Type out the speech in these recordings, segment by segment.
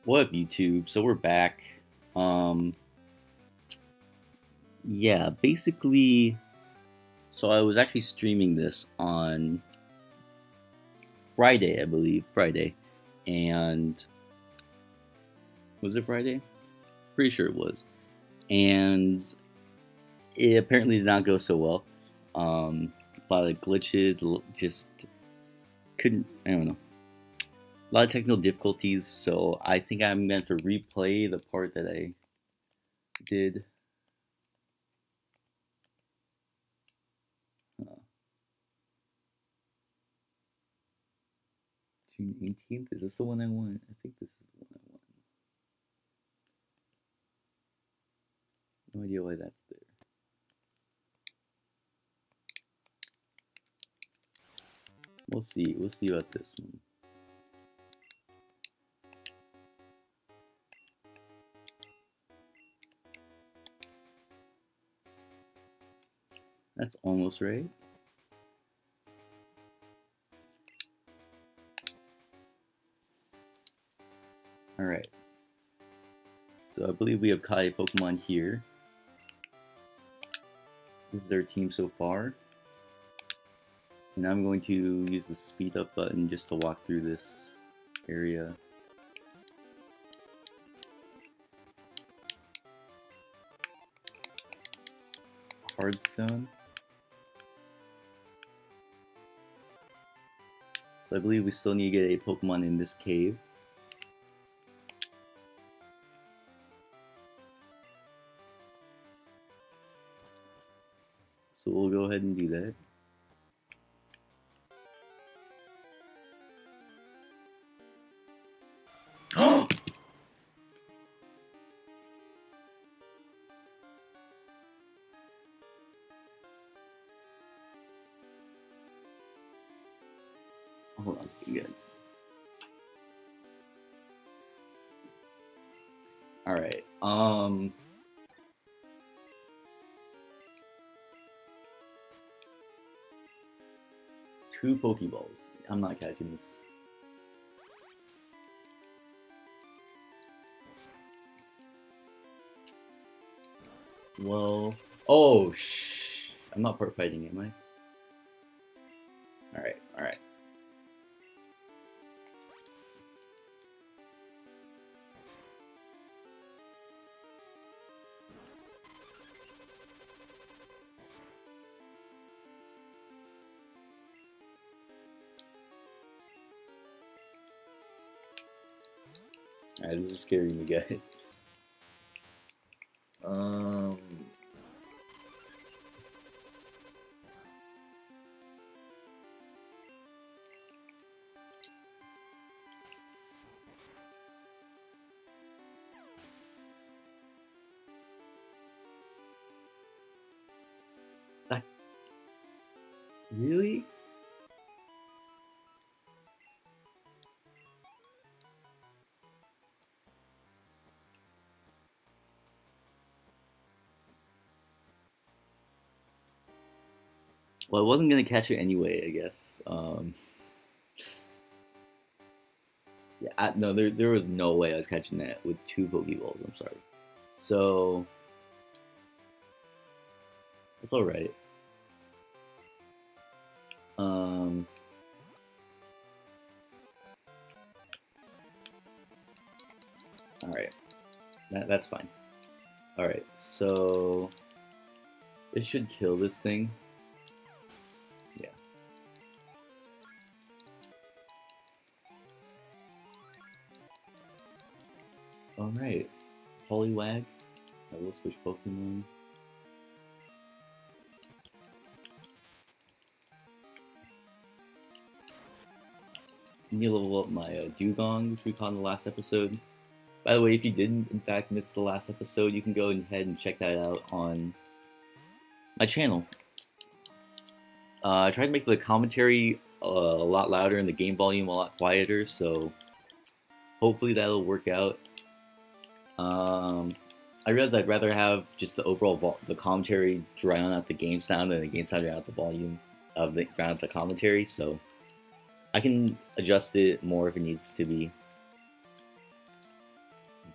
What up, YouTube? So we're back. Um, yeah, basically, so I was actually streaming this on Friday, I believe, Friday, and was it Friday? Pretty sure it was, and it apparently did not go so well. A lot of glitches, just couldn't. I don't know. A lot of technical difficulties, so I think I'm going to replay the part that I did. Uh, June 18th? Is this the one I want? I think this is the one I want. No idea why that's there. We'll see. We'll see about this one. That's almost right. Alright. So I believe we have caught a Pokemon here. This is our team so far. And I'm going to use the speed up button just to walk through this area. Hardstone. So I believe we still need to get a Pokemon in this cave. So we'll go ahead and do that. Hold on a second, guys. Alright, two Pokeballs. I'm not catching this. Well, oh, shh. I'm not part fighting, am I? Alright, alright. Alright, this is scaring me, guys. Really? Well, I wasn't gonna catch it anyway, I guess. Yeah, no, there was no way I was catching that with two Pokeballs. I'm sorry. So it's all right. All right, that's fine. All right, so it should kill this thing. Yeah. All right, Poliwag. I will switch Pokemon. I need to level up my Dugong, which we caught in the last episode. By the way, if you didn't, in fact, miss the last episode, you can go ahead and check that out on my channel. I tried to make the commentary a lot louder and the game volume a lot quieter, so hopefully that'll work out. I realized I'd rather have just the overall the commentary drown out the game sound than the game sound drown out the volume of the drown out the commentary, so I can adjust it more if it needs to be.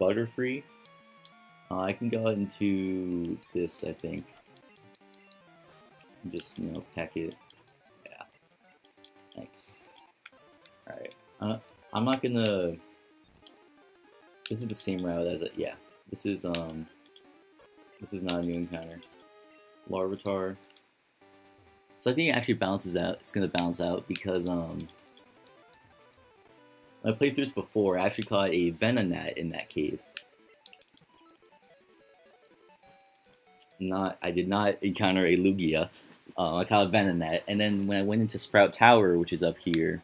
Butterfree. I can go into this, I think. Just, pack it. Yeah. Thanks. Alright. I'm not gonna... This is the same route as it. Yeah. This is not a new encounter. Larvitar. So I think it actually balances out. It's gonna balance out because when I played through this before, I actually caught a Venonat in that cave. I did not encounter a Lugia. I caught a Venonat, and then when I went into Sprout Tower, which is up here,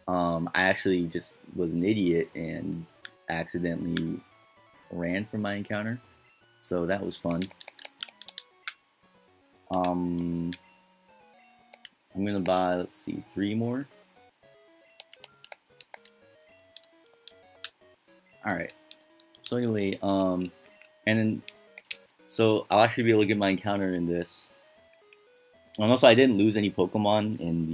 I actually just was an idiot and accidentally ran from my encounter. So that was fun. I'm gonna buy, let's see, 3 more. Alright. So anyway, and then, so I'll actually be able to get my encounter in this. And also, I didn't lose any Pokemon in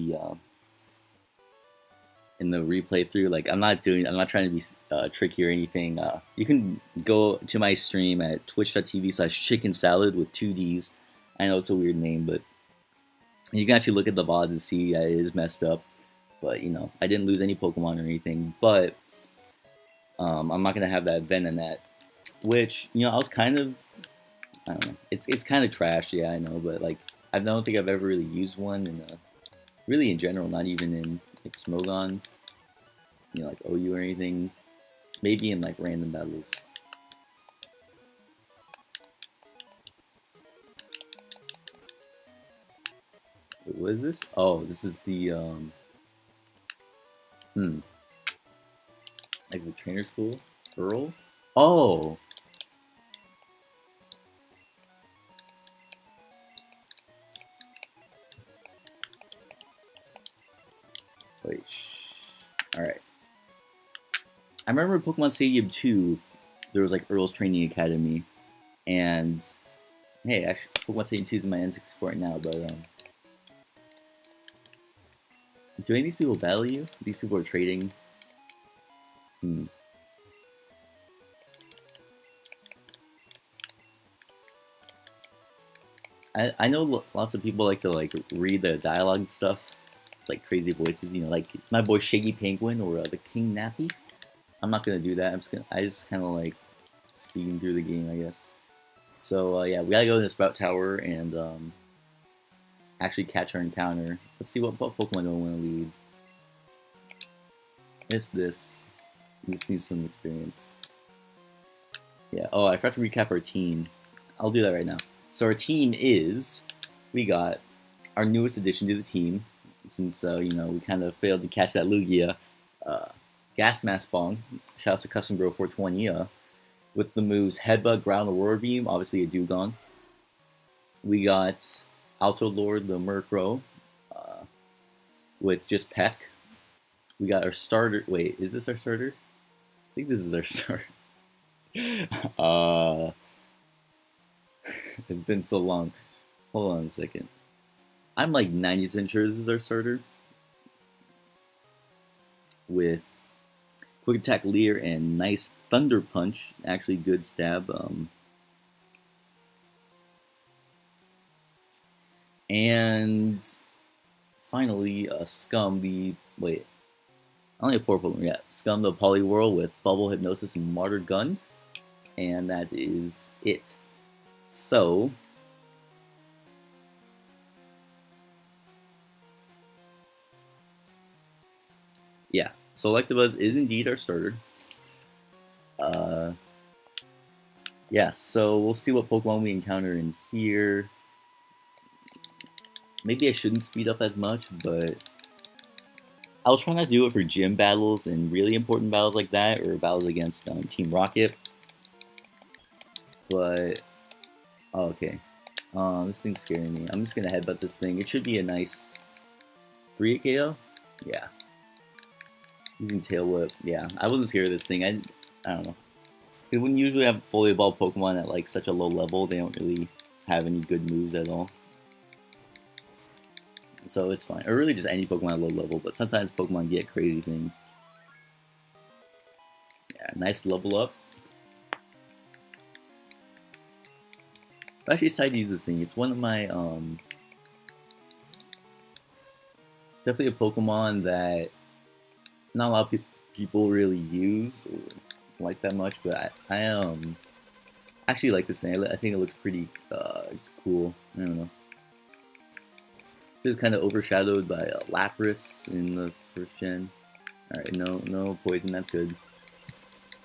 the replay through. Like, I'm not trying to be tricky or anything. You can go to my stream at twitch.tv/chickensalad with 2 Ds. I know it's a weird name, but you can actually look at the VODs and see that it is messed up. But, I didn't lose any Pokemon or anything. But I'm not going to have that Venonat, which, I was kind of, I don't know. It's kind of trash, yeah, I know. But, like, I don't think I've ever really used one really in general, not even in like Smogon, like OU or anything. Maybe in like random battles. Wait, what is this? Oh, this is the like the trainer school? Earl? Oh! Wait. Alright. I remember Pokemon Stadium 2, there was like Earl's Training Academy. And, hey, actually, Pokemon Stadium 2 is in my N64 right now, but, do any of these people battle you? These people are trading. I know lots of people like to like read the dialogue and stuff, like crazy voices. Like my boy Shaggy Penguin or the King Nappy. I'm not gonna do that. I just kind of like speeding through the game, I guess. So yeah, we gotta go to the Sprout Tower and actually catch our encounter. Let's see what Pokemon do I want to lead. It's this. This needs some experience. Yeah. Oh, I forgot to recap our team. I'll do that right now. So our team is, we got our newest addition to the team, since we kind of failed to catch that Lugia, Gas Mask Bong. Shouts to Custom Bro 420 with the moves Headbutt, Ground, Aurora Beam, obviously a Dewgong. We got Alto Lord, the Murkrow, with just Peck. We got our starter. Wait, is this our starter? I think this is our starter. It's been so long. Hold on a second. I'm like 90% sure this is our starter. With Quick Attack Leer and nice Thunder Punch. Actually good stab. And finally, Scum the... Wait. I only have 4 Pokemon. Yeah. Scum the Poliwhirl with Bubble, Hypnosis, and Martyr Gun. And that is it. So, yeah, Electabuzz is indeed our starter. Yeah, so we'll see what Pokemon we encounter in here. Maybe I shouldn't speed up as much, but I'll try not to do it for gym battles and really important battles like that, or battles against Team Rocket. But, oh, okay. This thing's scaring me. I'm just gonna headbutt this thing. It should be a nice 3 KO. Yeah. Using Tail Whip. Yeah, I wasn't scared of this thing. I don't know. It wouldn't usually have fully evolved Pokemon at like such a low level. They don't really have any good moves at all. So it's fine. Or really just any Pokemon at low level, but sometimes Pokemon get crazy things. Yeah, Nice level up. I actually decided to use this thing. It's one of my, definitely a Pokemon that not a lot of people really use or like that much, but I actually like this thing. I think it looks pretty, it's cool. I don't know. It was kind of overshadowed by Lapras in the first gen. Alright, no poison, that's good.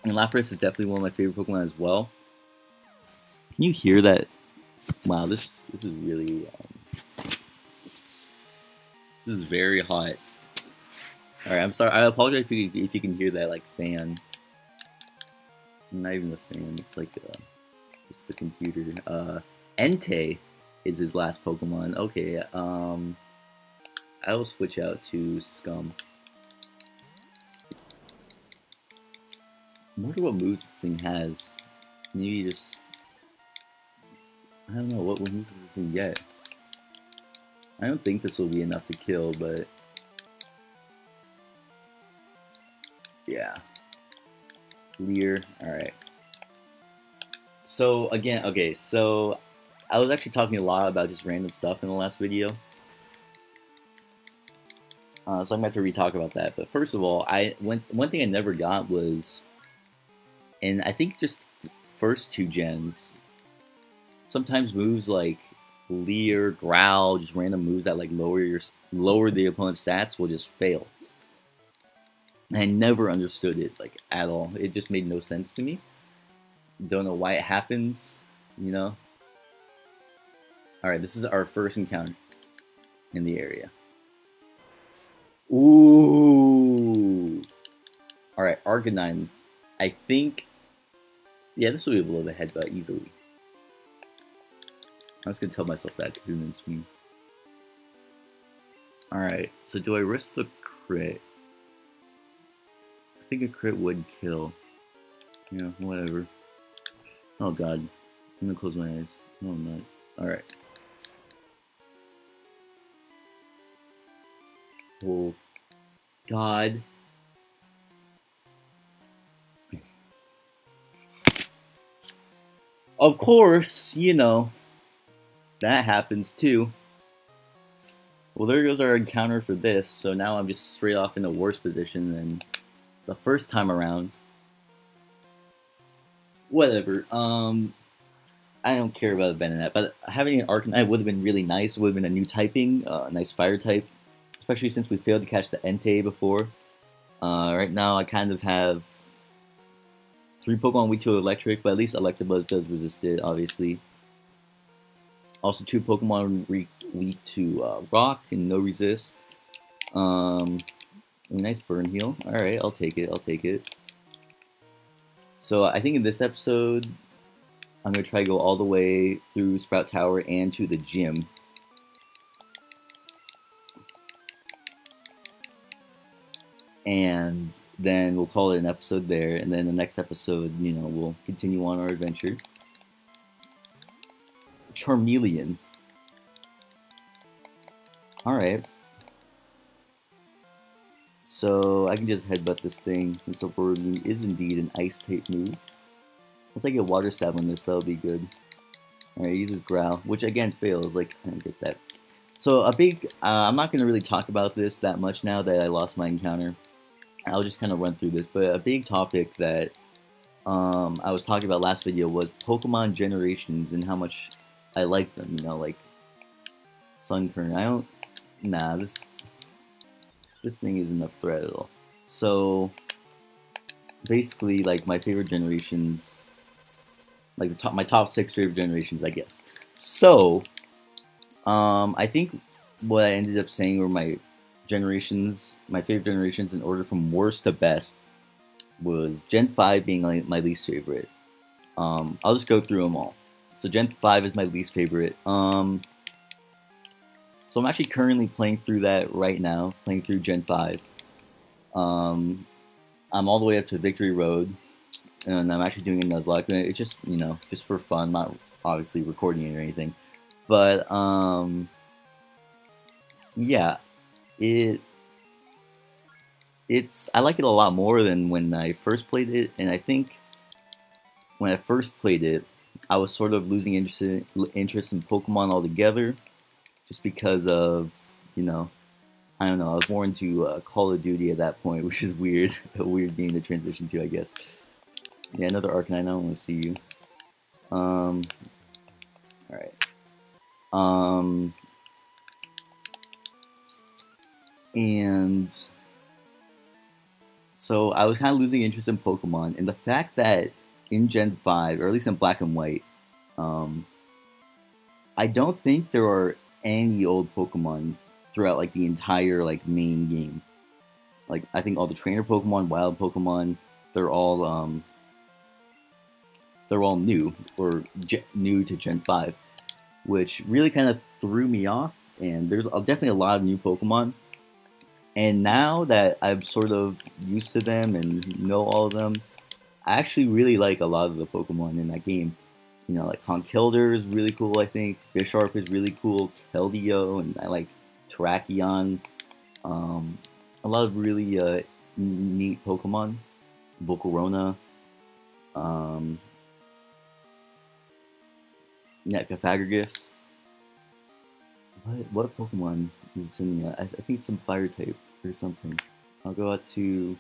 And Lapras is definitely one of my favorite Pokemon as well. Can you hear that? Wow, this is really this is very hot. All right, I'm sorry. I apologize if you can hear that like fan. Not even the fan. It's like just the computer. Entei is his last Pokemon. Okay. I will switch out to Scum. I wonder what moves this thing has. Maybe just I don't know what moves does this thing get. I don't think this will be enough to kill, but yeah. Leer, alright. So again, okay, so I was actually talking a lot about just random stuff in the last video. So I'm gonna have to re-talk about that. But first of all, one thing I never got was, and I think just first two gens, sometimes moves like Leer, Growl, just random moves that like lower the opponent's stats will just fail. And I never understood it like at all. It just made no sense to me. Don't know why it happens, you know. All right, this is our first encounter in the area. Ooh. All right, Arcanine. I think, yeah, this will be below the headbutt easily. I was gonna tell myself that because it didn't swing. All right, so do I risk the crit? I think a crit would kill. Yeah, whatever. Oh god, I'm gonna close my eyes. No, I'm not. All right. Oh god. Of course, you know, that happens too. Well, there goes our encounter for this, so now I'm just straight off in a worse position than the first time around. Whatever, I don't care about Venonat, but having an Arcanine would have been really nice. It would have been a new typing, nice fire type, especially since we failed to catch the Entei before. Right now I kind of have 3 Pokemon weak to electric, but at least Electabuzz does resist it, obviously. Also 2 Pokemon weak to rock and no resist. A nice burn heal. Alright, I'll take it. So I think in this episode, I'm going to try to go all the way through Sprout Tower and to the gym. And then we'll call it an episode there, and then the next episode, you know, we'll continue on our adventure. Charmeleon. Alright. So I can just headbutt this thing. This Aurora is indeed an ice type move. Once I get water stab on this, that'll be good. Alright, he uses Growl, which again fails, like, I don't get that. So a big, I'm not going to really talk about this that much now that I lost my encounter. I'll just kind of run through this, but a big topic that I was talking about last video was Pokemon generations and how much I like them, you know, like Sunkern. This thing isn't a threat at all. So basically, like, my favorite generations, like my top 6 favorite generations, I guess. So I think what I ended up saying were my favorite generations in order from worst to best was Gen 5 being like my least favorite. I'll just go through them all. So Gen 5 is my least favorite. So I'm actually currently playing through that right now, playing through Gen 5. I'm all the way up to Victory Road, and I'm actually doing a Nuzlocke. It's just, you know, just for fun, not obviously recording it or anything. But yeah, I like it a lot more than when I first played it, and I think when I first played it, I was sort of losing interest in Pokemon altogether, just because of you know I don't know. I was more into Call of Duty at that point, which is weird. A weird game to transition to, I guess. Yeah, another Arcanine. I don't want to see you. Um, all right. Um, and so I was kind of losing interest in Pokemon, and the fact that in Gen 5, or at least in Black and White, um, I don't think there are any old Pokemon throughout like the entire like main game. Like I think all the trainer Pokemon, wild Pokemon, they're all um, they're all new or new to Gen 5, which really kind of threw me off. And there's definitely a lot of new Pokemon. And now that I'm sort of used to them and know all of them, I actually really like a lot of the Pokemon in that game. You know, like Conkeldurr is really cool, I think. Bisharp is really cool. Keldeo, and I like Terrakion. Um, a lot of really neat Pokemon. Volcarona. Um, yeah, Cofagrigus. What Pokemon is in the? I think it's some Fire type or something. I'll go out to.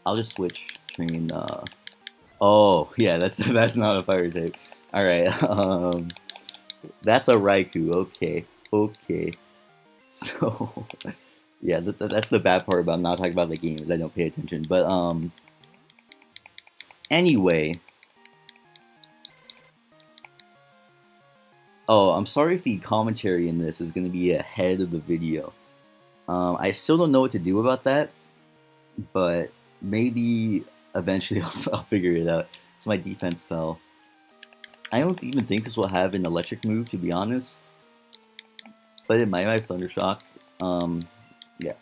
I'll just switch train. Oh yeah, that's that's not a Fire type. All right. That's a Raikou. Okay. Okay. So yeah, that's the bad part about not talking about the game is I don't pay attention. But anyway. Oh, I'm sorry if the commentary in this is going to be ahead of the video. I still don't know what to do about that, but maybe eventually I'll figure it out. So my defense fell. I don't even think this will have an electric move, to be honest, but it might have Thundershock. Yeah.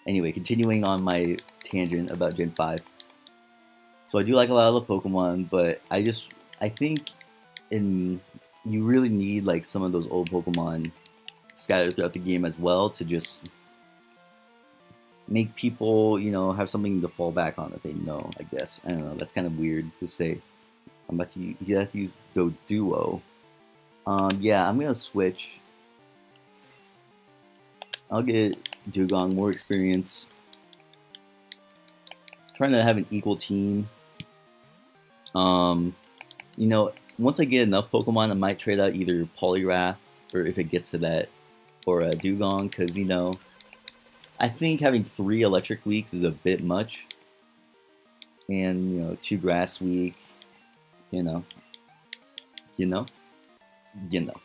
Anyway, continuing on my tangent about Gen 5. So I do like a lot of the Pokemon, but I think in you really need like some of those old Pokemon scattered throughout the game as well to just make people, have something to fall back on that they know, I guess. I don't know, that's kind of weird to say. You have to use Doduo. Yeah, I'm gonna switch. I'll get Dugong, more experience. Trying to have an equal team. Um, Once I get enough Pokemon, I might trade out either Poliwrath, or if it gets to that, or a Dugong, because, I think having 3 Electric Weeks is a bit much. And, 2 Grass Week, you know, you know, you know.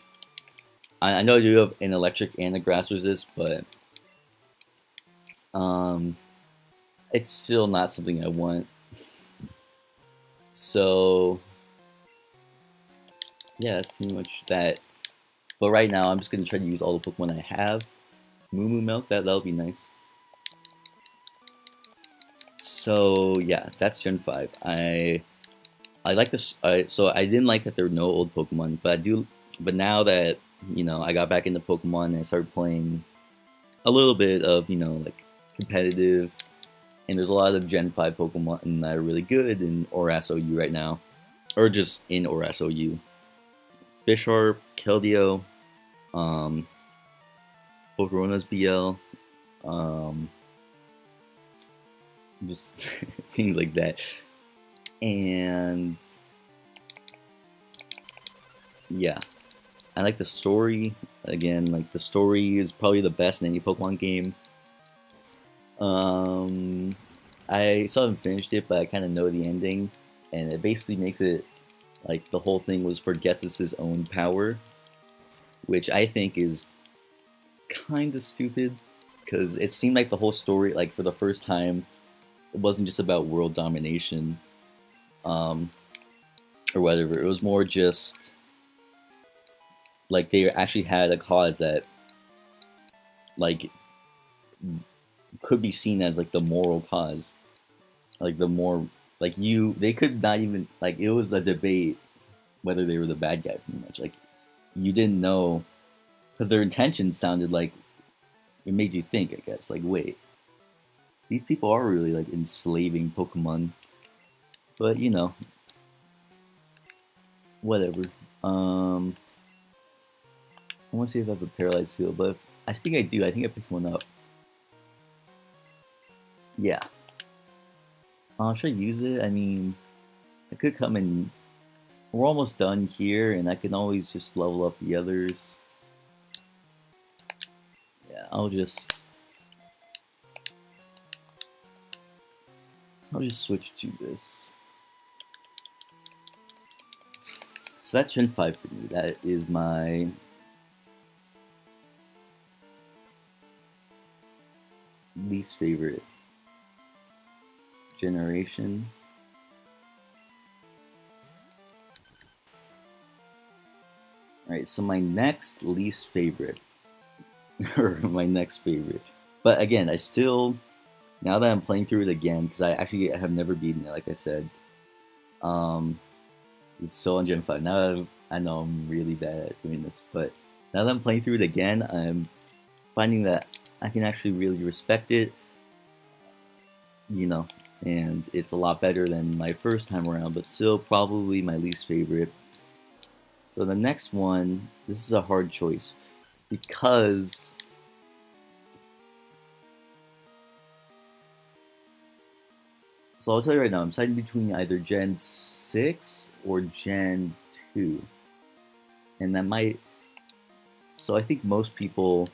I know I do have an Electric and a Grass Resist, but um, it's still not something I want. So, yeah, that's pretty much that. But right now, I'm just going to try to use all the Pokemon I have. Moo Moo Milk, that'll be nice. So, yeah, that's Gen 5. I like this. So I didn't like that there were no old Pokemon, but I do. But now that I got back into Pokemon and I started playing a little bit of like competitive, and there's a lot of Gen 5 Pokemon that are really good in ORAS OU right now, or just in ORAS OU. Bisharp, Keldeo, um, Volcarona's BL, just things like that, and yeah. I like the story. Again, like the story is probably the best in any Pokemon game. I still haven't finished it, but I kind of know the ending, and it basically makes it like the whole thing was for Ghetsis' own power, which I think is kind of stupid, because it seemed like the whole story, like for the first time, it wasn't just about world domination, um, or whatever. It was more just like they actually had a cause that like could be seen as like the moral cause, like the more like they could not even like it was a debate whether they were the bad guy pretty much. Like you didn't know because their intentions sounded like it made you think, I guess, like wait, These people are really like enslaving Pokemon, but you know, whatever. Um, I want to see if I have a paralyzed heal, but I think I do. I think I picked one up. Yeah. Should I use it? I mean, I could come in. We're almost done here, and I can always just level up the others. Yeah, I'll just switch to this. So that's Gen 5 for me. That is my least favorite generation. Alright, so my next least favorite, or my next favorite. But again, I still, now that I'm playing through it again, because I have never beaten it, like I said, um, it's still on Gen 5. Now that I know I'm really bad at doing this, but now that I'm playing through it again, I'm finding that I can actually really respect it, you know, and it's a lot better than my first time around, but still probably my least favorite. So the next one, this is a hard choice because so I'll tell you right now, I'm deciding between either Gen 6 or Gen 2. And that might so I think most people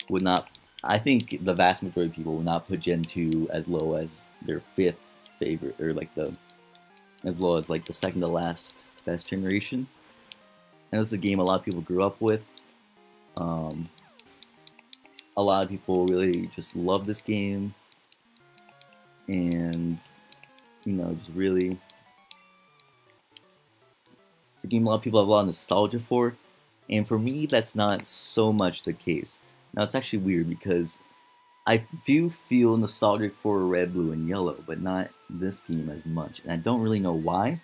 would not I think the vast majority of people would not put Gen 2 as low as their fifth favorite or like the as low as like the second to last best generation. And it's a game a lot of people grew up with. Um, a lot of people really just love this game, and you know, just really, it's a game a lot of people have a lot of nostalgia for. And for me, that's not so much the case. Now, it's actually weird because I do feel nostalgic for Red, Blue, and Yellow, but not this game as much. And I don't really know why.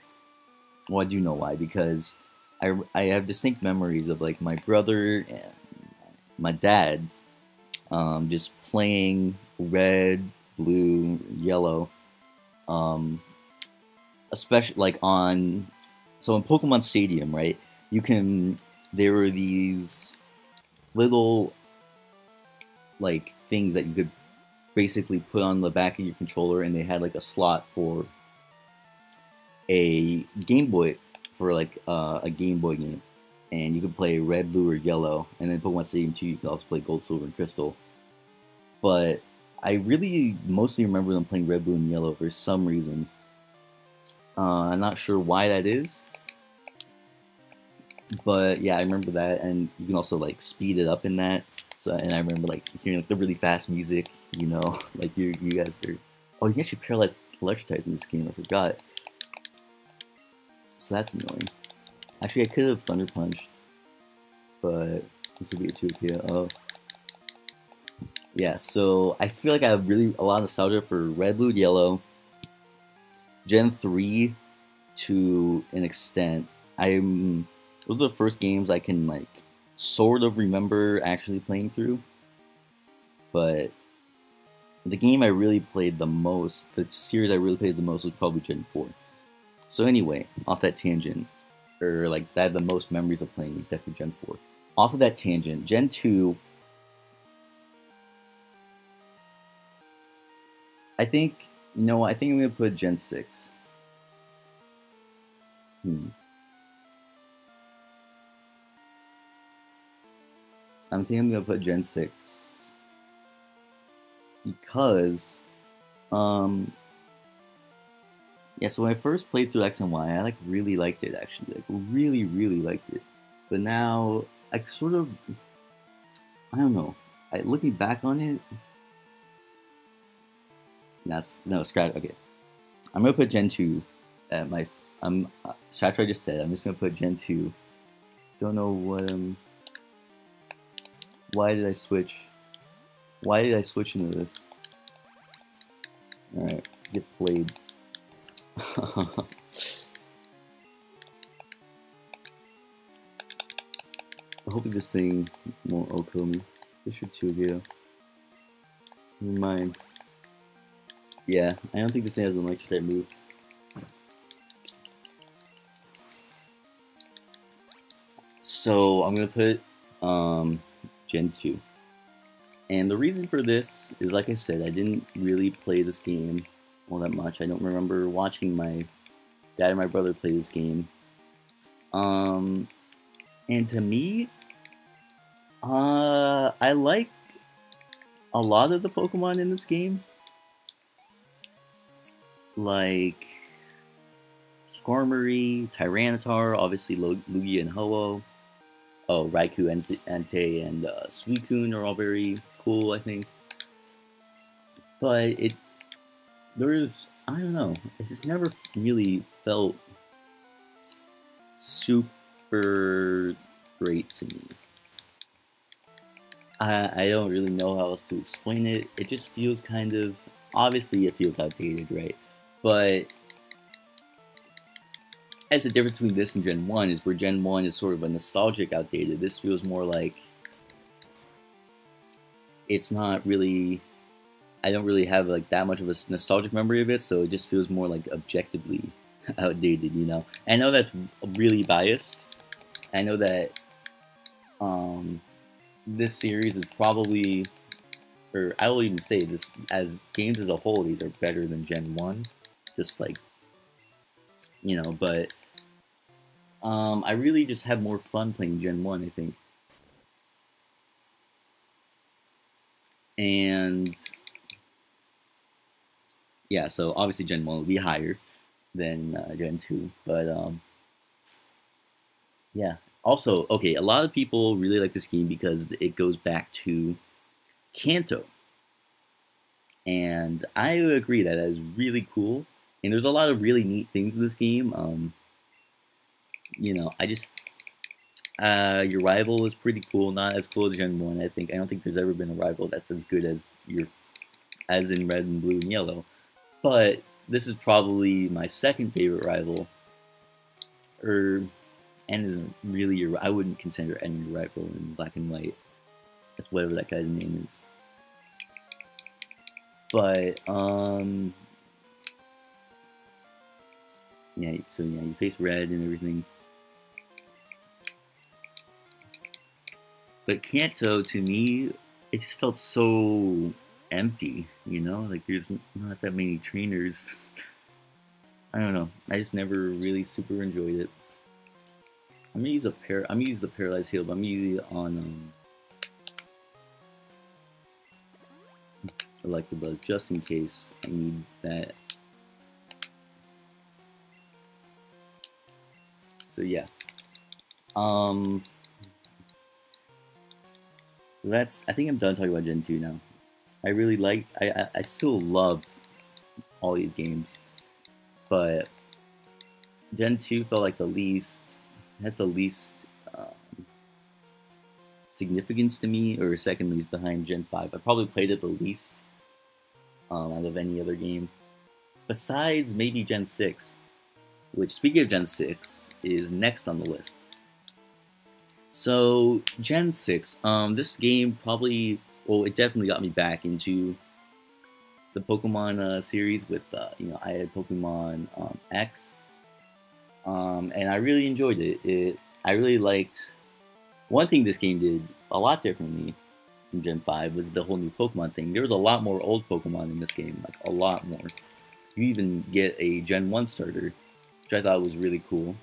Well, I do know why because I have distinct memories of like my brother and my dad just playing red, blue, yellow, um, especially like on so in Pokemon Stadium, right? You can there were these little like things that you could basically put on the back of your controller, and they had like a slot for a Game Boy for like a Game Boy game, and you could play red, blue, or yellow, and then Pokemon Stadium 2 you could also play gold, silver, and crystal. But I really mostly remember them playing red, blue, and yellow for some reason. I'm not sure why that is, but yeah, I remember that, and you can also like speed it up in that. So, and I remember like hearing like the really fast music, you know, like you guys are. Oh, you can actually paralyze electric types in this game. I forgot. So that's annoying. Actually, I could have Thunder Punched, but this would be a 2 KO. Yeah, so I feel like I have really a lot of nostalgia for Red, Blue, Yellow, Gen 3 to an extent. Those are the first games I can like sort of remember actually playing through. But the game I really played the most, the series I really played the most was probably Gen 4. So anyway, off that tangent, or like that the most memories of playing was definitely Gen 4. Off of that tangent, Gen 2, I think, you know what, I think I'm going to put Gen 6. I'm thinking I'm going to put Gen 6 because, um, yeah, so when I first played through X and Y, I like really liked it actually, like really, really liked it. But now, I sort of, I don't know, looking back on it, no, scratch, okay. I'm going to put Gen 2 at my, so after I just said, I'm just going to put Gen 2. Don't know what, why did I switch? Why did I switch into this? Alright, get played. Hopefully this thing won't OHKO me. This should too, yeah. Never mind. Yeah, I don't think this thing has an electric type move. So I'm gonna put Gen 2. And the reason for this is, like I said, I didn't really play this game all that much. I don't remember watching my dad and my brother play this game. Um, and to me, I like a lot of the Pokemon in this game, like Skarmory, Tyranitar, obviously Lugia and Ho-Oh. Oh, Raikou, Entei, and Suicune are all very cool, I think. But I don't know, it just never really felt super great to me. I don't really know how else to explain it. It just feels kind of, obviously it feels outdated, right? But as the difference between this and Gen 1 is where Gen 1 is sort of a nostalgic outdated. This feels more like it's not really, I don't really have like that much of a nostalgic memory of it, so it just feels more like objectively outdated, you know. I know that's really biased. I know that um, this series is probably, or I will even say this, as games as a whole, these are better than Gen 1. Just like, you know, but I really just have more fun playing Gen 1, I think. And yeah, so obviously Gen 1 will be higher than Gen 2. But yeah. Also, okay, a lot of people really like this game because it goes back to Kanto. And I agree that is really cool. And there's a lot of really neat things in this game. You know, your rival is pretty cool. Not as cool as Gen 1, I think. I don't think there's ever been a rival that's as good as as in Red and Blue and Yellow. But this is probably my second favorite rival. Or N isn't really your. I wouldn't consider N your rival in Black and White. That's whatever that guy's name is. But yeah. So yeah, you face Red and everything. But Kanto, to me, it just felt so empty. You know, like there's not that many trainers. I don't know. I just never really super enjoyed it. I'm gonna use the paralyzed heal, but I'm gonna use it on Electabuzz just in case I need that. So yeah. So that's. I think I'm done talking about Gen 2 now. I really like. I still love all these games, but Gen 2 felt like the least has the least significance to me, or second least behind Gen 5. I probably played it the least out of any other game, besides maybe Gen 6. Which, speaking of Gen 6, is next on the list. So Gen 6, this game probably, well, it definitely got me back into the Pokemon series with, I had Pokemon X, and I really enjoyed it. I really liked, one thing this game did a lot differently from Gen 5 was the whole new Pokemon thing. There was a lot more old Pokemon in this game, like a lot more. You even get a Gen 1 starter, which I thought was really cool.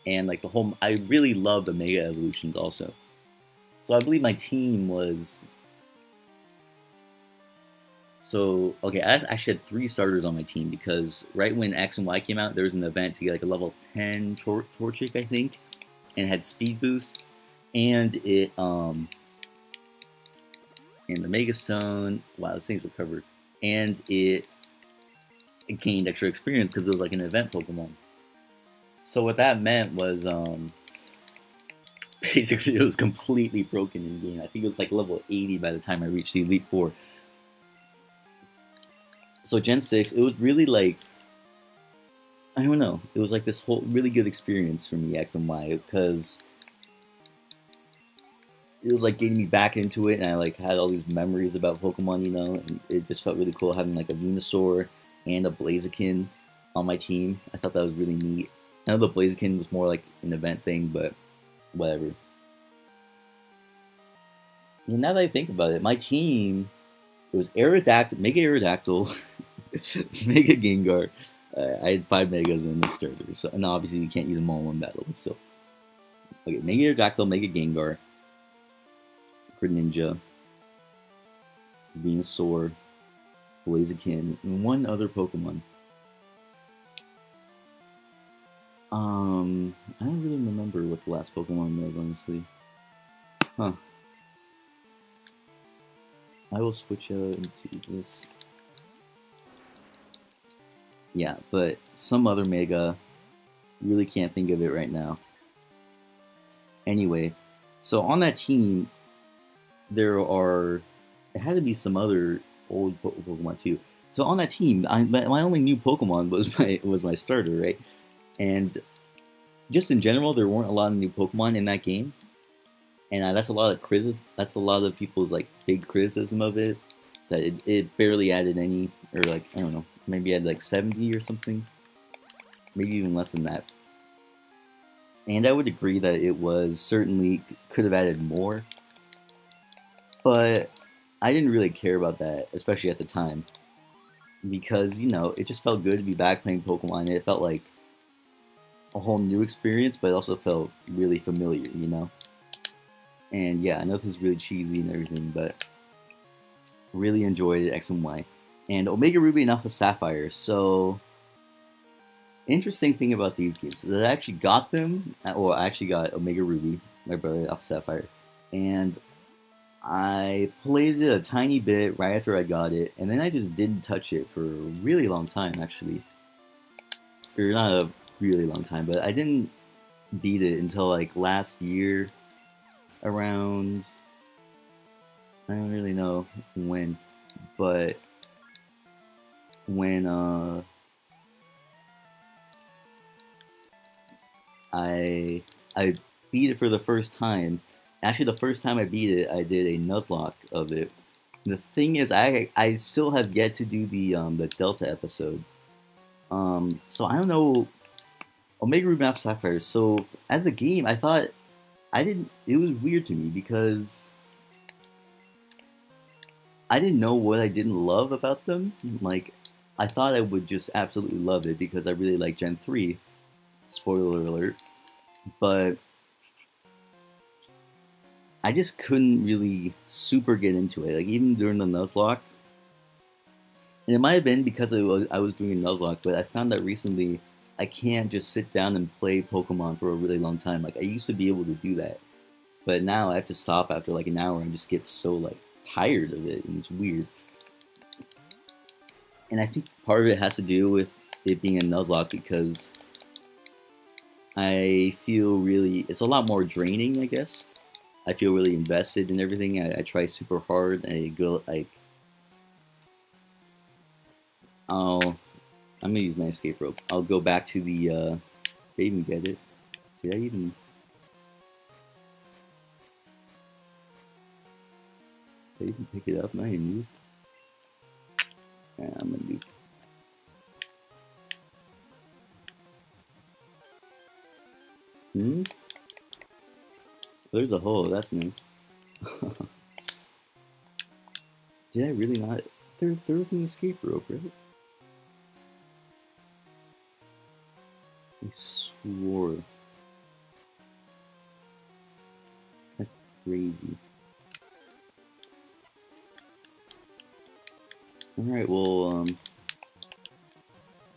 And like I really love the Mega Evolutions also. So I believe my team was, okay, I actually had 3 starters on my team because right when X and Y came out, there was an event to get like a level 10 Torchic, I think, and it had speed boost, and and the Mega Stone, wow, this thing's recovered, and it gained extra experience because it was like an event Pokemon. So what that meant was, basically it was completely broken in game. I think it was like level 80 by the time I reached the Elite Four. So Gen 6, it was really like, I don't know, it was like this whole really good experience for me, X and Y, because it was like getting me back into it, and I like had all these memories about Pokemon, and it just felt really cool having like a Venusaur and a Blaziken on my team. I thought that was really neat. I know the Blaziken was more like an event thing, but whatever. And now that I think about it, my team, it was Aerodactyl, Mega Aerodactyl, Mega Gengar. I had 5 Megas in the starter, so and obviously you can't use them all in one battle, but still. Okay, Mega Aerodactyl, Mega Gengar, Greninja, Venusaur, Blaziken, and one other Pokemon. I don't really remember what the last Pokemon was, honestly. Huh. I will switch out into this. Yeah, but some other Mega. Really can't think of it right now. Anyway, so on that team, it had to be some other old Pokemon too. So on that team, my only new Pokemon was my starter, right? And just in general, there weren't a lot of new Pokemon in that game, and that's a lot of That's a lot of people's like big criticism of it. That it barely added any, or like I don't know, maybe had like 70 or something, maybe even less than that. And I would agree that it was certainly could have added more, but I didn't really care about that, especially at the time, because it just felt good to be back playing Pokemon. It felt like a whole new experience, but it also felt really familiar. And yeah, I know this is really cheesy and everything, but really enjoyed it, X and Y. And Omega Ruby and Alpha Sapphire. So, interesting thing about these games is that I actually got them, or I actually got Omega Ruby, my brother, Alpha Sapphire, and I played it a tiny bit right after I got it, and then I just didn't touch it for a really long time, actually. Or not a really long time, but I didn't beat it until like last year, around, I don't really know when, but when I beat it for the first time. Actually, the first time I beat it, I did a Nuzlocke of it. The thing is, I still have yet to do the Delta episode. So I don't know Omega Ruby Alpha Sapphire. So as a game, I thought I didn't. It was weird to me because I didn't know what I didn't love about them. Like I thought I would just absolutely love it because I really like Gen 3. Spoiler alert. But I just couldn't really super get into it. Like even during the Nuzlocke, and it might have been because I was doing a Nuzlocke, but I found that recently I can't just sit down and play Pokemon for a really long time. Like I used to be able to do that, but now I have to stop after like an hour and just get so like tired of it, and it's weird. And I think part of it has to do with it being a Nuzlocke because I feel really it's a lot more draining, I guess. I feel really invested in everything. I try super hard. I go like I'll I'm gonna use my escape rope. I'll go back to the did I even get it? Did I even pick it up? Am I a noob? Yeah, I'm a noob. Hmm? There's a hole, that's nice. Did I really not? There was an escape rope, right? I swore. That's crazy. Alright, well,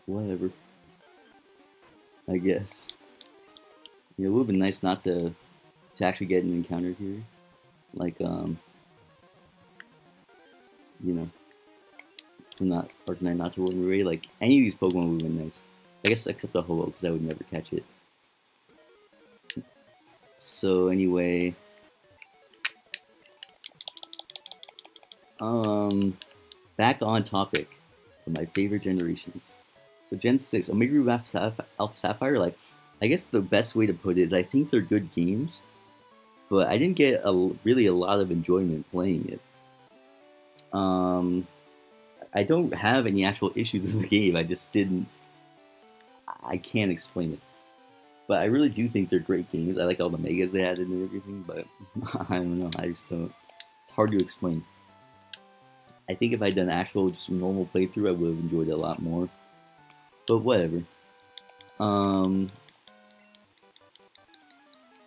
whatever. I guess. Yeah, it would have been nice not to actually get an encounter here. Like, you know, for not Arcanine not to run away. Like, any of these Pokemon would have been nice. I guess except the Ho-Oh, because I would never catch it. So, anyway. Back on topic for my favorite generations. So, Gen 6, Omega Ruby Alpha Sapphire, like, I guess the best way to put it is I think they're good games. but I didn't get really a lot of enjoyment playing it. Um, I don't have any actual issues in the game. I just didn't. I can't explain it. But I really do think they're great games. I like all the megas they added and everything, but I don't know. I just don't. It's hard to explain. I think if I'd done actual just normal playthrough, I would have enjoyed it a lot more. But whatever. Um,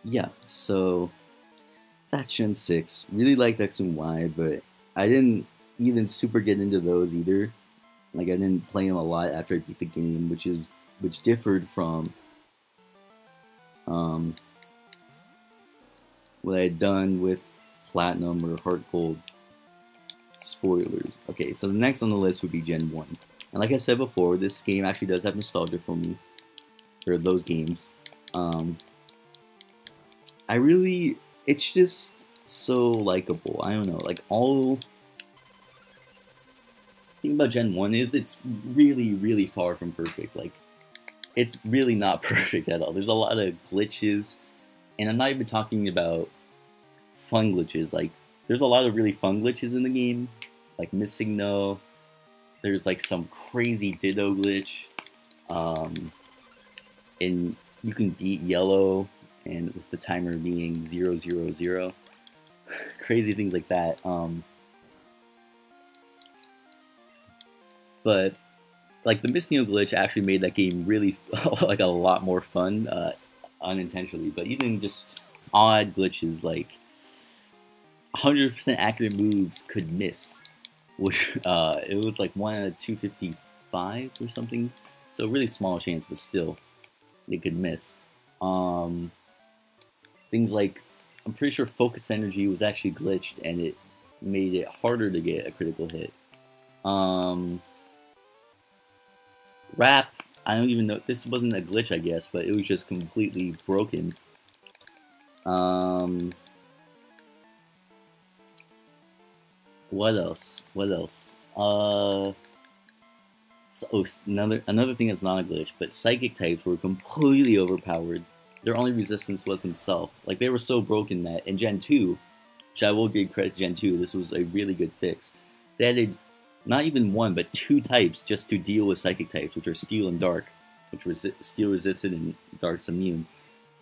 yeah. So that's Gen 6. Really liked X and Y, but I didn't even super get into those either. Like I didn't play them a lot after I beat the game, which differed from um, what I had done with Platinum or Heart Gold. Spoilers. Okay, so the next on the list would be Gen 1. And like I said before, this game actually does have nostalgia for me. Or those games. I really, it's just so likable. I don't know, like all thing about Gen 1 is it's really, really far from perfect. Like, it's really not perfect at all. There's a lot of glitches, and I'm not even talking about fun glitches. Like, there's a lot of really fun glitches in the game, like missing no. There's like some crazy Ditto glitch, and you can beat yellow, and with the timer being 000, crazy things like that. But like the Missing glitch actually made that game really like a lot more fun, unintentionally. But even just odd glitches like 100% accurate moves could miss, which it was like 1 out of 255 or something. So really small chance, but still it could miss. Things like I'm pretty sure focus energy was actually glitched and it made it harder to get a critical hit. Rap, I don't even know. This wasn't a glitch, I guess, but it was just completely broken. What else? What else? Another thing that's not a glitch, but psychic types were completely overpowered. Their only resistance was themselves. Like they were so broken that in Gen 2, which I will give credit to Gen 2, this was a really good fix. They added not even one, but 2 types just to deal with psychic types, which are Steel and Dark, which was Steel resisted and Dark's immune.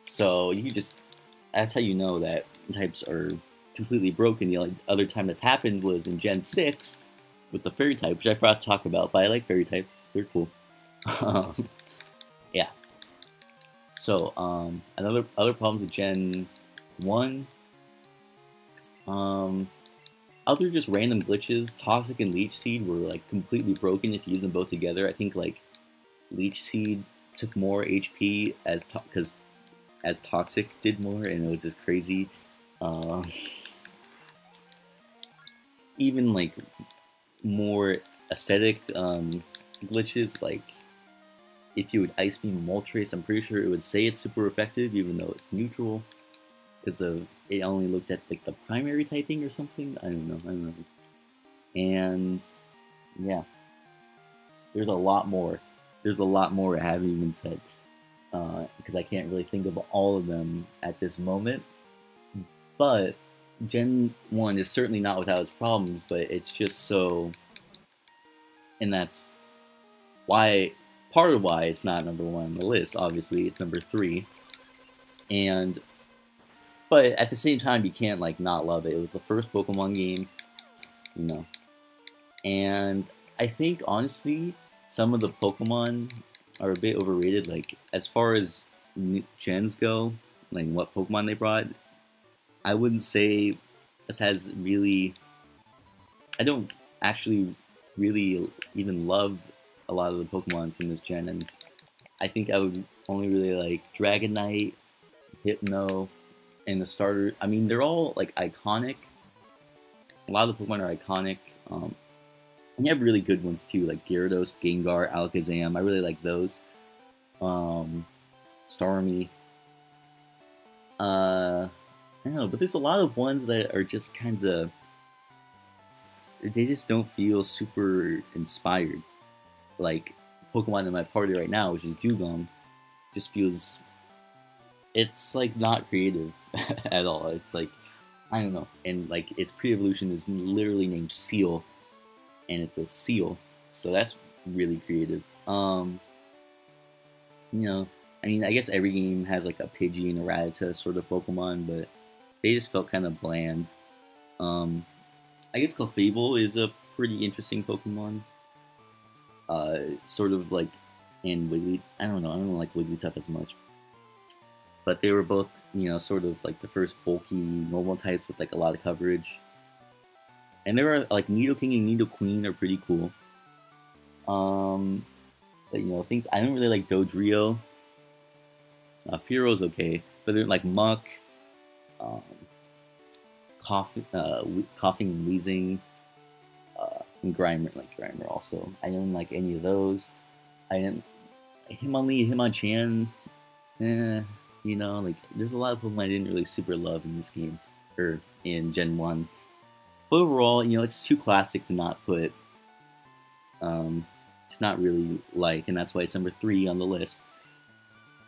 So you just, that's how you know that types are completely broken. The only other time that's happened was in Gen 6 with the Fairy type, which I forgot to talk about, but I like Fairy types. They're cool. Yeah. So, other problems with Gen 1, other just random glitches, Toxic and Leech Seed were like completely broken if you use them both together. I think like Leech Seed took more HP because as Toxic did more, and it was just crazy. Even like more aesthetic glitches, like if you would Ice Beam Moltres, I'm pretty sure it would say it's super effective even though it's neutral because of it only looked at like the primary typing or something. I don't know. And yeah, there's a lot more. There's a lot more I haven't even said because I can't really think of all of them at this moment. But Gen 1 is certainly not without its problems, but it's just so, and that's why, part of why it's not number 1 on the list. Obviously, it's number 3, and but at the same time, you can't like not love it. It was the first Pokemon game, you know, and I think honestly, some of the Pokemon are a bit overrated. Like as far as gens go, like what Pokemon they brought, I wouldn't say this has really. I don't actually really even love a lot of the Pokemon from this gen, and I think I would only really like Dragonite, Hypno, and the starter. I mean, they're all like iconic. A lot of the Pokemon are iconic. And you have really good ones too, like Gyarados, Gengar, Alakazam. I really like those. Starmie. I don't know, but there's a lot of ones that are just kind of. They just don't feel super inspired. Like Pokemon in my party right now, which is Dugong, just feels. it's like not creative at all. It's like I don't know, and like its pre-evolution is literally named Seal, and it's a seal, so that's really creative. You know, I mean, I guess every game has like a Pidgey and a Rattata sort of Pokemon, but they just felt kind of bland. I guess Clefable is a pretty interesting Pokemon. Sort of like in Wiggly. I don't like Wigglytuff as much, but they were both sort of like the first bulky normal types with like a lot of coverage. And there are like Nidoking and Nidoqueen are pretty cool. But things I don't really like Dodrio. Fearo's okay, but they're like Muck, um, coughing and wheezing, and Grimer also. I didn't like any of those. I didn't Hitmonchan. Like there's a lot of Pokemon I didn't really super love in this game or in Gen 1. But overall, it's too classic to not put, to not really like, and that's why it's number 3 on the list.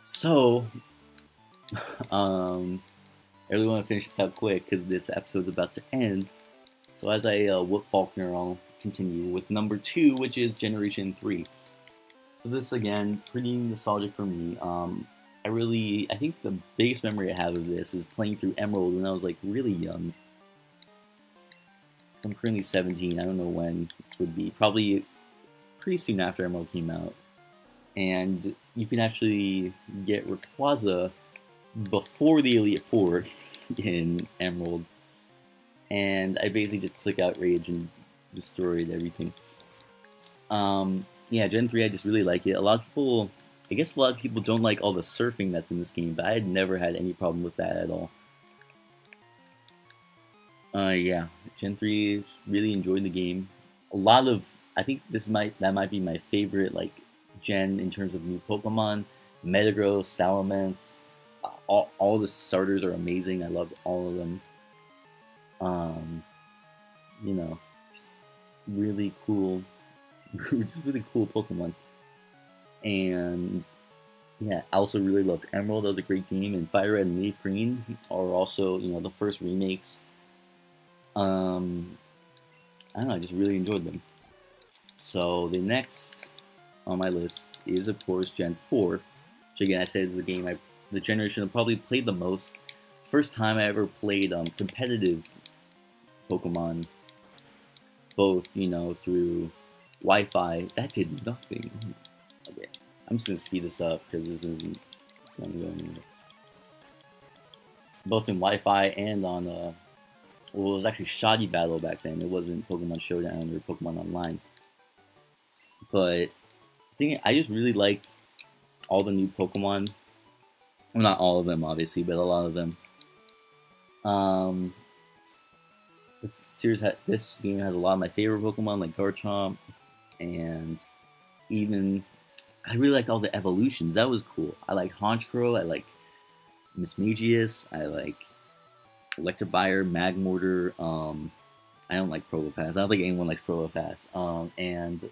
So, I really want to finish this out quick because this episode's about to end. So as I whoop Faulkner, I'll continue with number 2, which is Generation 3. So this, again, pretty nostalgic for me. I think the biggest memory I have of this is playing through Emerald when I was, like, really young. I'm currently 17, I don't know when this would be. Probably pretty soon after Emerald came out. And you can actually get Rayquaza before the Elite Four in Emerald. And I basically just click Outrage and destroyed everything. Yeah, Gen 3, I just really like it. I guess a lot of people don't like all the surfing that's in this game, but I had never had any problem with that at all. Yeah, Gen 3, really enjoyed the game. I think that might be my favorite, like, gen in terms of new Pokemon. Metagross, Salamence, all the starters are amazing. I love all of them. Just really cool, just really cool Pokemon. And yeah, I also really loved Emerald. That was a great game, and Fire Red and Leaf Green are also the first remakes. I don't know, I just really enjoyed them. So the next on my list is of course Gen 4, which again I said is the generation I probably played the most. First time I ever played competitive Pokemon, both through Wi-Fi. That did nothing. Okay, I'm just gonna speed this up because this isn't gonna go anywhere. Both in Wi-Fi and on it was actually Shoddy Battle back then. It wasn't Pokemon Showdown or Pokemon Online. But I just really liked all the new Pokemon. Well, not all of them, obviously, but a lot of them. This game has a lot of my favorite Pokemon, like Garchomp, and even I really liked all the evolutions. That was cool. I like Honchkrow. I like Mismagius. I like Electivire, Magmortar. I don't like Probopass. I don't think anyone likes Probopass. And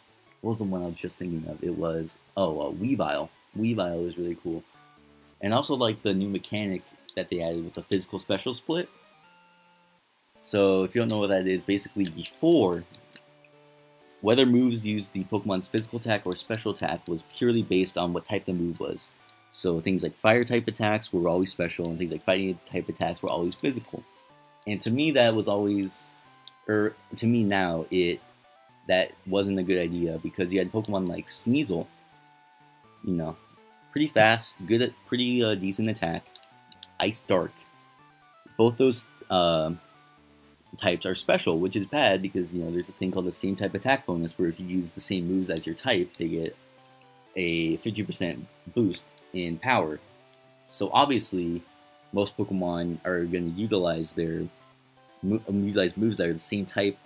what was the one I was just thinking of? It was Weavile. Weavile is really cool, and also like the new mechanic that they added with the physical special split. So if you don't know what that is, basically before, whether moves used the Pokemon's physical attack or special attack was purely based on what type the move was. So things like fire type attacks were always special, and things like fighting type attacks were always physical. And to me, that was always, or to me now, that wasn't a good idea because you had Pokemon like Sneasel, pretty fast, pretty decent attack, Ice Dark. Both those types are special, which is bad because there's a thing called the same type attack bonus, where if you use the same moves as your type, they get a 50% boost in power. So obviously, most Pokemon are going to utilize moves that are the same type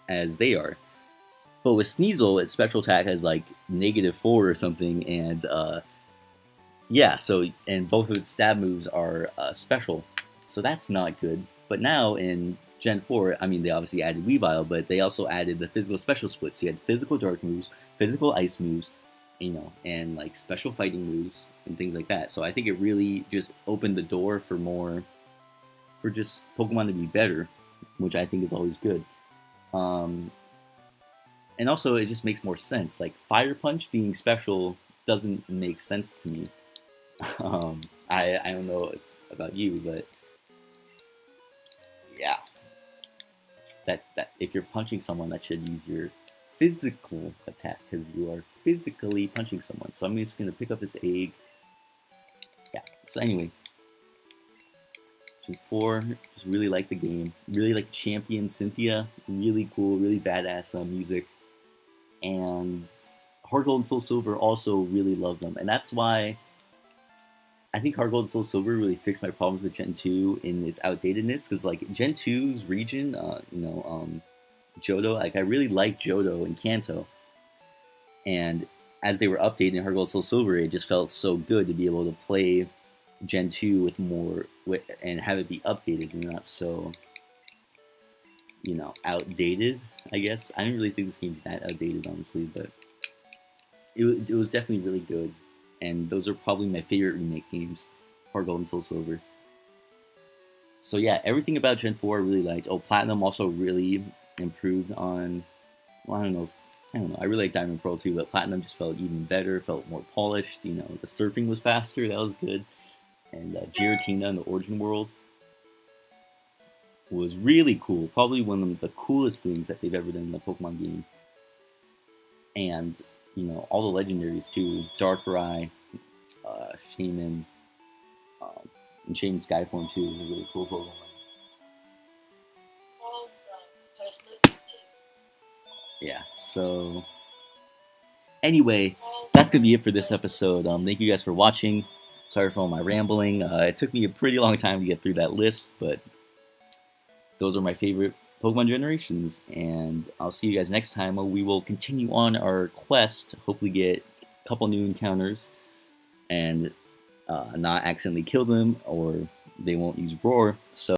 as they are. But with Sneasel, its special attack has like -4 or something, and and both of its stab moves are special, so that's not good. But now in Gen 4, I mean, they obviously added Weavile, but they also added the physical special split. So you had physical dark moves, physical ice moves, and like special fighting moves and things like that. So I think it really just opened the door for just Pokemon to be better, which I think is always good. Um, and also, it just makes more sense. Like Fire Punch being special doesn't make sense to me. I don't know about you, but yeah, that if you're punching someone, that should use your physical attack because you are physically punching someone. So I'm just gonna pick up this egg. Yeah. So anyway, Gen 4, just really like the game. Really like Champion Cynthia. Really cool, really badass music. And Heart Gold and Soul Silver also really love them. And that's why I think Heart Gold and Soul Silver really fixed my problems with Gen 2 in its outdatedness. Because like Gen 2's region, Johto, like I really liked Johto and Kanto. And as they were updating Heart Gold Soul Silver, it just felt so good to be able to play Gen 2 with more and have it be updated and not so outdated. I guess I didn't really think this game's that outdated, honestly, but it was definitely really good. And those are probably my favorite remake games, Heart Gold and Soul Silver. So yeah, everything about Gen 4 I really liked. Oh, Platinum also really improved on. Well, I don't know. I really like Diamond Pearl too, but Platinum just felt even better. Felt more polished. The surfing was faster. That was good. And Giratina in the Origin World was really cool. Probably one of the coolest things that they've ever done in a Pokemon game. And all the legendaries too. Darkrai, Shaman, and Shaman Skyform too is a really cool Pokemon. Yeah. So anyway, that's gonna be it for this episode. Thank you guys for watching. Sorry for all my rambling. It took me a pretty long time to get through that list, but those are my favorite Pokemon generations, and I'll see you guys next time. We will continue on our quest, hopefully get a couple new encounters, and not accidentally kill them, or they won't use Roar. So